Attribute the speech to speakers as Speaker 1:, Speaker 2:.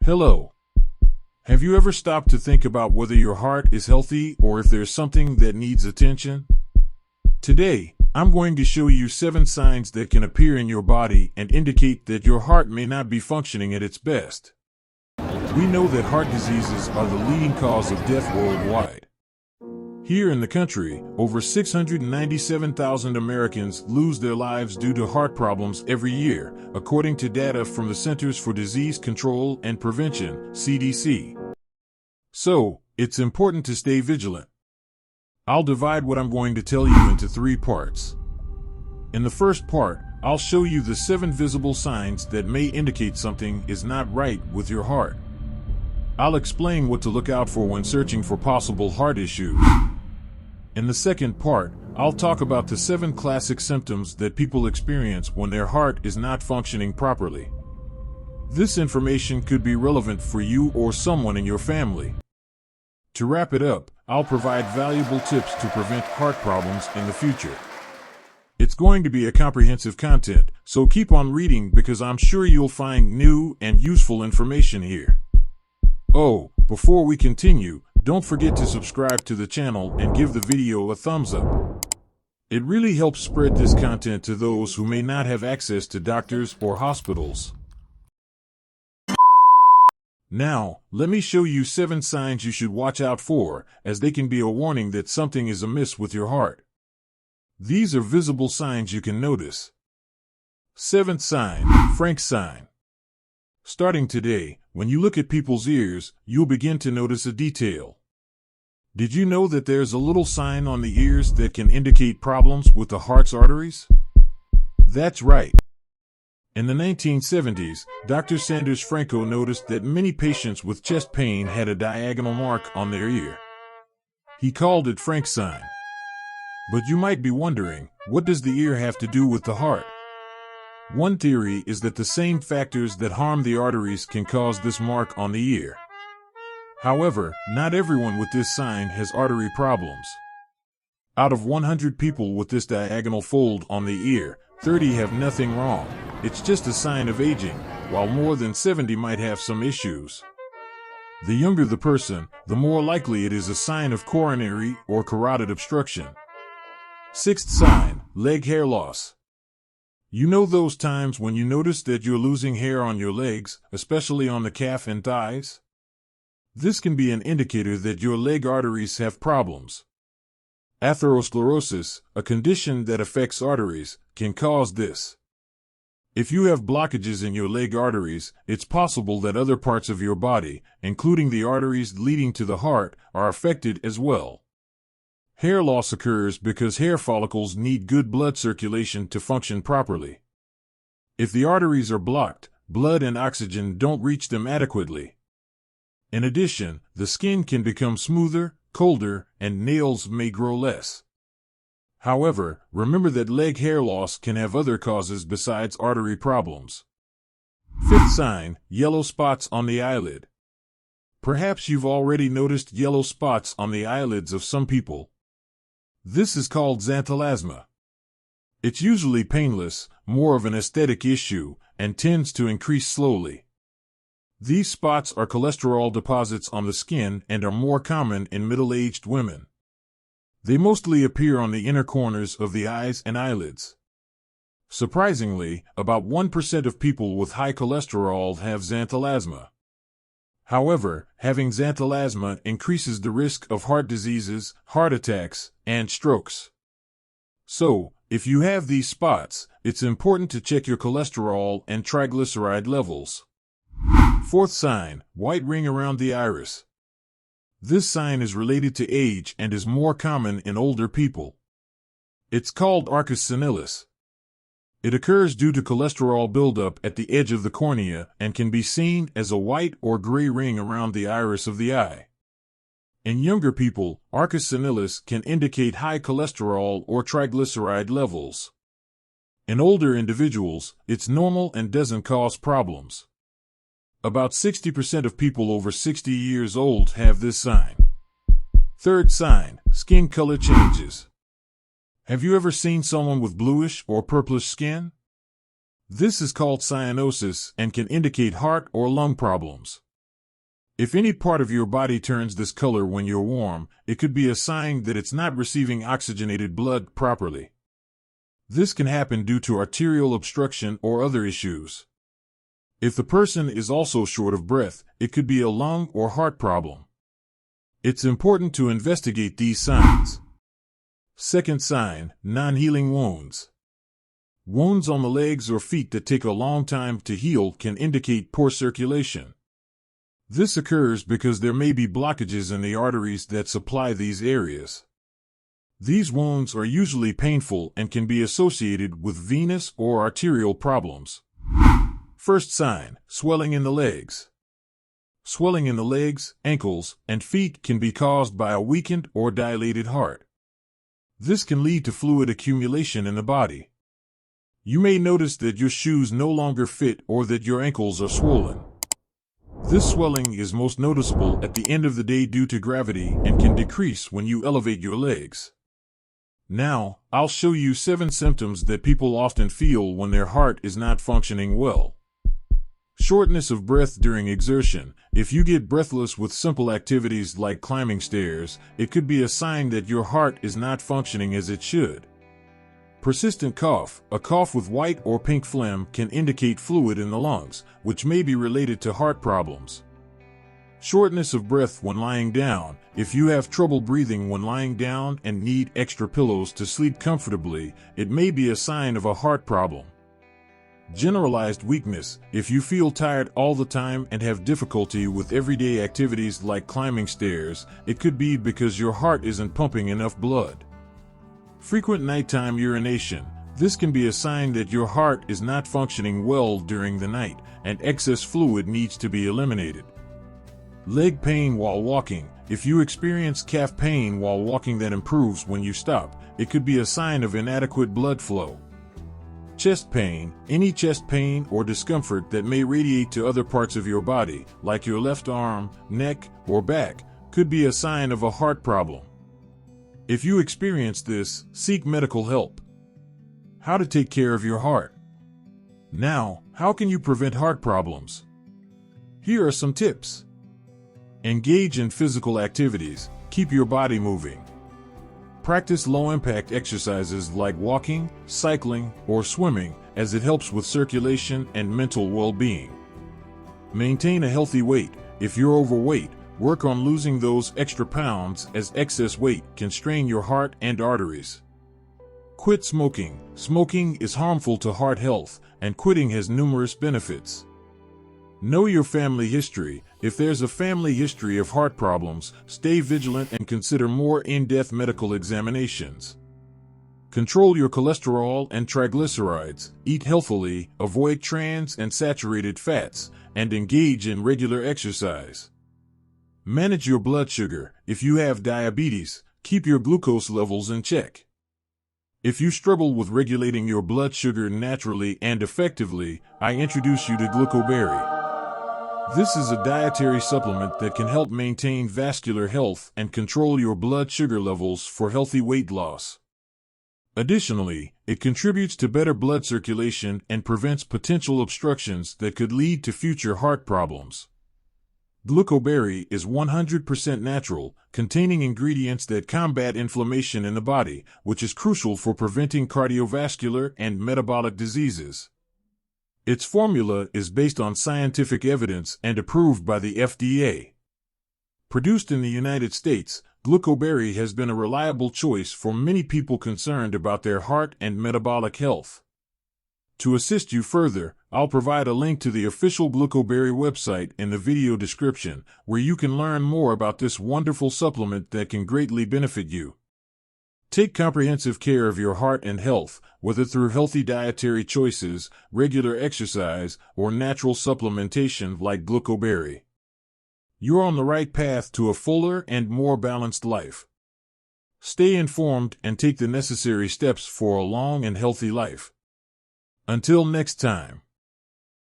Speaker 1: Hello. Have you ever stopped to think about whether your heart is healthy or if there's something that needs attention? Today, I'm going to show you 7 signs that can appear in your body and indicate that your heart may not be functioning at its best. We know that heart diseases are the leading cause of death worldwide. Here in the country, over 697,000 Americans lose their lives due to heart problems every year, according to data from the Centers for Disease Control and Prevention, CDC. So, it's important to stay vigilant. I'll divide what I'm going to tell you into 3 parts. In the first part, I'll show you the 7 visible signs that may indicate something is not right with your heart. I'll explain what to look out for when searching for possible heart issues. In the second part, I'll talk about the 7 classic symptoms that people experience when their heart is not functioning properly. This information could be relevant for you or someone in your family. To wrap it up, I'll provide valuable tips to prevent heart problems in the future. It's going to be a comprehensive content, so keep on reading because I'm sure you'll find new and useful information here. Oh, before we continue, don't forget to subscribe to the channel and give the video a thumbs up. It really helps spread this content to those who may not have access to doctors or hospitals. Now, let me show you 7 signs you should watch out for, as they can be a warning that something is amiss with your heart. These are visible signs you can notice. 7th sign, Frank sign. Starting today, when you look at people's ears, you'll begin to notice a detail. Did you know that there's a little sign on the ears that can indicate problems with the heart's arteries? That's right. In the 1970s, Dr. Sanders Franco noticed that many patients with chest pain had a diagonal mark on their ear. He called it Frank sign. But you might be wondering, what does the ear have to do with the heart? One theory is that the same factors that harm the arteries can cause this mark on the ear. However, not everyone with this sign has artery problems. Out of 100 people with this diagonal fold on the ear, 30 have nothing wrong. It's just a sign of aging, while more than 70 might have some issues. The younger the person, the more likely it is a sign of coronary or carotid obstruction. 6th sign, leg hair loss. You know those times when you notice that you're losing hair on your legs, especially on the calf and thighs? This can be an indicator that your leg arteries have problems. Atherosclerosis, a condition that affects arteries, can cause this. If you have blockages in your leg arteries, it's possible that other parts of your body, including the arteries leading to the heart, are affected as well. Hair loss occurs because hair follicles need good blood circulation to function properly. If the arteries are blocked, blood and oxygen don't reach them adequately. In addition, the skin can become smoother, colder, and nails may grow less. However, remember that leg hair loss can have other causes besides artery problems. 5th sign, yellow spots on the eyelid. Perhaps you've already noticed yellow spots on the eyelids of some people. This is called xanthelasma. It's usually painless, more of an aesthetic issue, and tends to increase slowly. These spots are cholesterol deposits on the skin and are more common in middle-aged women. They mostly appear on the inner corners of the eyes and eyelids. Surprisingly, about 1% of people with high cholesterol have xanthelasma. However, having xanthelasma increases the risk of heart diseases, heart attacks, and strokes. So, if you have these spots, it's important to check your cholesterol and triglyceride levels. 4th sign, white ring around the iris. This sign is related to age and is more common in older people. It's called arcus senilis. It occurs due to cholesterol buildup at the edge of the cornea and can be seen as a white or gray ring around the iris of the eye. In younger people, arcus senilis can indicate high cholesterol or triglyceride levels. In older individuals, it's normal and doesn't cause problems. About 60% of people over 60 years old have this sign. 3rd sign, skin color changes. Have you ever seen someone with bluish or purplish skin? This is called cyanosis and can indicate heart or lung problems. If any part of your body turns this color when you're warm, it could be a sign that it's not receiving oxygenated blood properly. This can happen due to arterial obstruction or other issues. If the person is also short of breath, it could be a lung or heart problem. It's important to investigate these signs. Second sign, non-healing wounds. Wounds on the legs or feet that take a long time to heal can indicate poor circulation. This occurs because there may be blockages in the arteries that supply these areas. These wounds are usually painful and can be associated with venous or arterial problems. First sign, swelling in the legs. Swelling in the legs, ankles, and feet can be caused by a weakened or dilated heart. This can lead to fluid accumulation in the body. You may notice that your shoes no longer fit or that your ankles are swollen. This swelling is most noticeable at the end of the day due to gravity and can decrease when you elevate your legs. Now, I'll show you 7 symptoms that people often feel when their heart is not functioning well. Shortness of breath during exertion. If you get breathless with simple activities like climbing stairs, it could be a sign that your heart is not functioning as it should. Persistent cough. A cough with white or pink phlegm can indicate fluid in the lungs, which may be related to heart problems. Shortness of breath when lying down. If you have trouble breathing when lying down and need extra pillows to sleep comfortably, it may be a sign of a heart problem. Generalized weakness. If you feel tired all the time and have difficulty with everyday activities like climbing stairs, it could be because your heart isn't pumping enough blood. Frequent nighttime urination. This can be a sign that your heart is not functioning well during the night, and excess fluid needs to be eliminated. Leg pain while walking. If you experience calf pain while walking that improves when you stop, it could be a sign of inadequate blood flow. Chest pain. Any chest pain or discomfort that may radiate to other parts of your body, like your left arm, neck, or back, could be a sign of a heart problem. If you experience this, seek medical help. How to take care of your heart. Now, how can you prevent heart problems? Here are some tips. Engage in physical activities. Keep your body moving. Practice low-impact exercises like walking, cycling, or swimming, as it helps with circulation and mental well-being. Maintain a healthy weight. If you're overweight, work on losing those extra pounds, as excess weight can strain your heart and arteries. Quit smoking. Smoking is harmful to heart health, and quitting has numerous benefits. Know your family history. If there's a family history of heart problems, stay vigilant and consider more in-depth medical examinations. Control your cholesterol and triglycerides. Eat healthily, avoid trans and saturated fats, and engage in regular exercise. Manage your blood sugar. If you have diabetes, keep your glucose levels in check. If you struggle with regulating your blood sugar naturally and effectively, I introduce you to GlucoBerry. This is a dietary supplement that can help maintain vascular health and control your blood sugar levels for healthy weight loss. Additionally, it contributes to better blood circulation and prevents potential obstructions that could lead to future heart problems. GlucoBerry is 100% natural, containing ingredients that combat inflammation in the body, which is crucial for preventing cardiovascular and metabolic diseases. Its formula is based on scientific evidence and approved by the FDA. Produced in the United States, GlucoBerry has been a reliable choice for many people concerned about their heart and metabolic health. To assist you further, I'll provide a link to the official GlucoBerry website in the video description, where you can learn more about this wonderful supplement that can greatly benefit you. Take comprehensive care of your heart and health, whether through healthy dietary choices, regular exercise, or natural supplementation like GlucoBerry. You're on the right path to a fuller and more balanced life. Stay informed and take the necessary steps for a long and healthy life. Until next time.